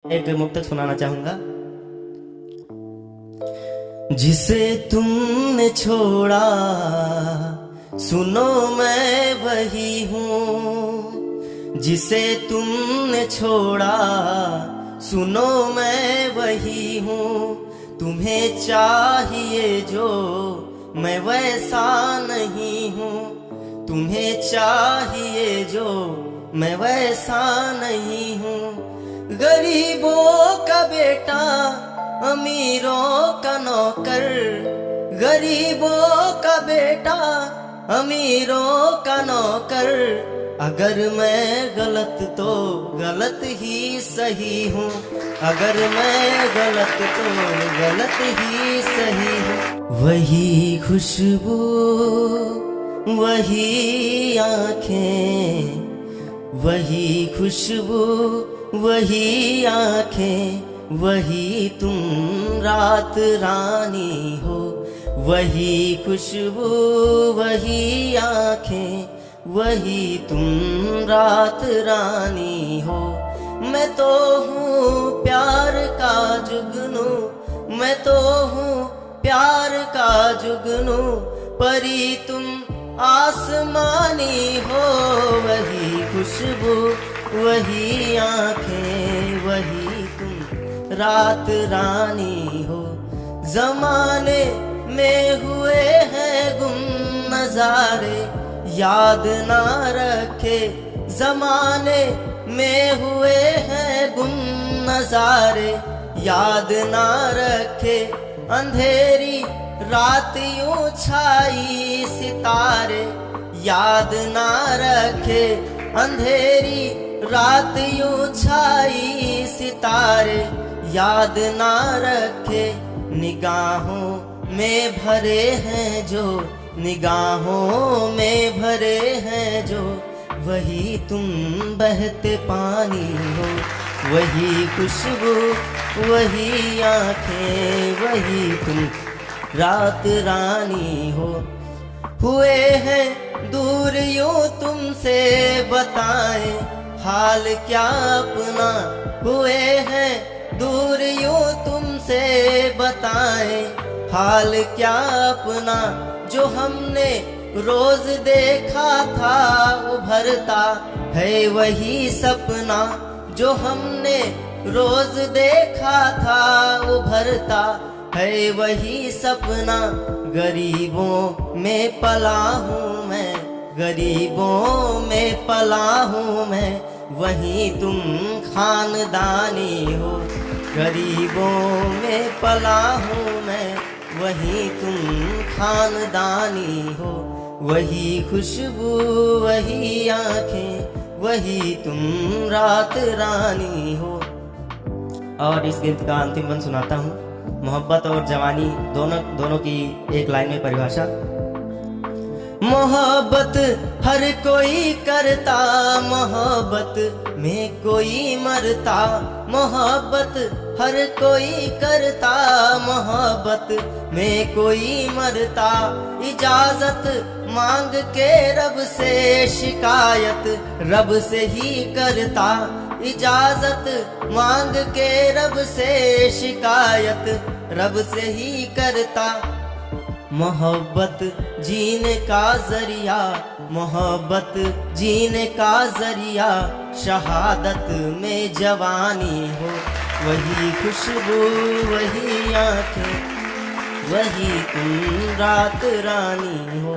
एक मुक्तक सुनाना चाहूंगा। जिसे तुमने छोड़ा सुनो मैं वही हूँ, जिसे तुमने छोड़ा सुनो मैं वही हूँ। तुम्हें चाहिए जो मैं वैसा नहीं हूँ, तुम्हें चाहिए जो मैं वैसा नहीं हूँ। गरीबों का बेटा अमीरों का नौकर, गरीबों का बेटा अमीरों का नौकर। अगर मैं गलत तो गलत ही सही हूँ, अगर मैं गलत तो गलत ही सही हूँ। वही खुशबू वही आँखें, वही खुशबू वही आँखें, वही तुम रात रानी हो। वही खुशबू वही आँखें, वही तुम रात रानी हो। मैं तो हूँ प्यार का जुगनू, मैं तो हूँ प्यार का जुगनू, परी तुम आसमानी हो। वही खुशबू वही आँखें, वही तुम रात रानी हो। जमाने में हुए हैं गुम नजारे, याद ना रखे जमाने में हुए हैं गुम नजारे, याद ना रखे। अंधेरी रात यूं छाई सितारे, याद ना रखे। अंधेरी रात यूं छाई सितारे, याद ना रखे। निगाहों में भरे हैं जो, निगाहों में भरे हैं जो, वही तुम बहते पानी हो। वही खुशबू वही आँखें, वही तुम रात रानी हो। हुए हैं दूर यूं तुमसे बताएं हाल क्या अपना, हुए हैं दूर यूं तुमसे बताएं हाल क्या अपना। जो हमने रोज देखा था उभरता है वही सपना, जो हमने रोज देखा था उभरता है वही सपना। गरीबों में पला हूँ मैं, गरीबों में पला हूँ मैं, वही तुम खानदानी हो। गरीबों में पला हूँ मैं, वही तुम खानदानी हो। वही खुशबू वही आँखें, वही तुम रात रानी हो। और इस गीत का अंतिम बंद सुनाता हूँ। मोहब्बत और जवानी दोनों की एक लाइन में परिभाषा। मोहब्बत हर कोई करता, मोहब्बत में कोई मरता। मोहब्बत हर कोई करता, मोहब्बत में कोई मरता। इजाजत मांग के रब से शिकायत रब से ही करता, इजाजत मांग के रब से शिकायत रब से ही करता। मोहब्बत जीने का जरिया, मोहब्बत जीने का जरिया, शहादत में जवानी हो। वही खुशबू वही आँखें, वही तुम रात रानी हो।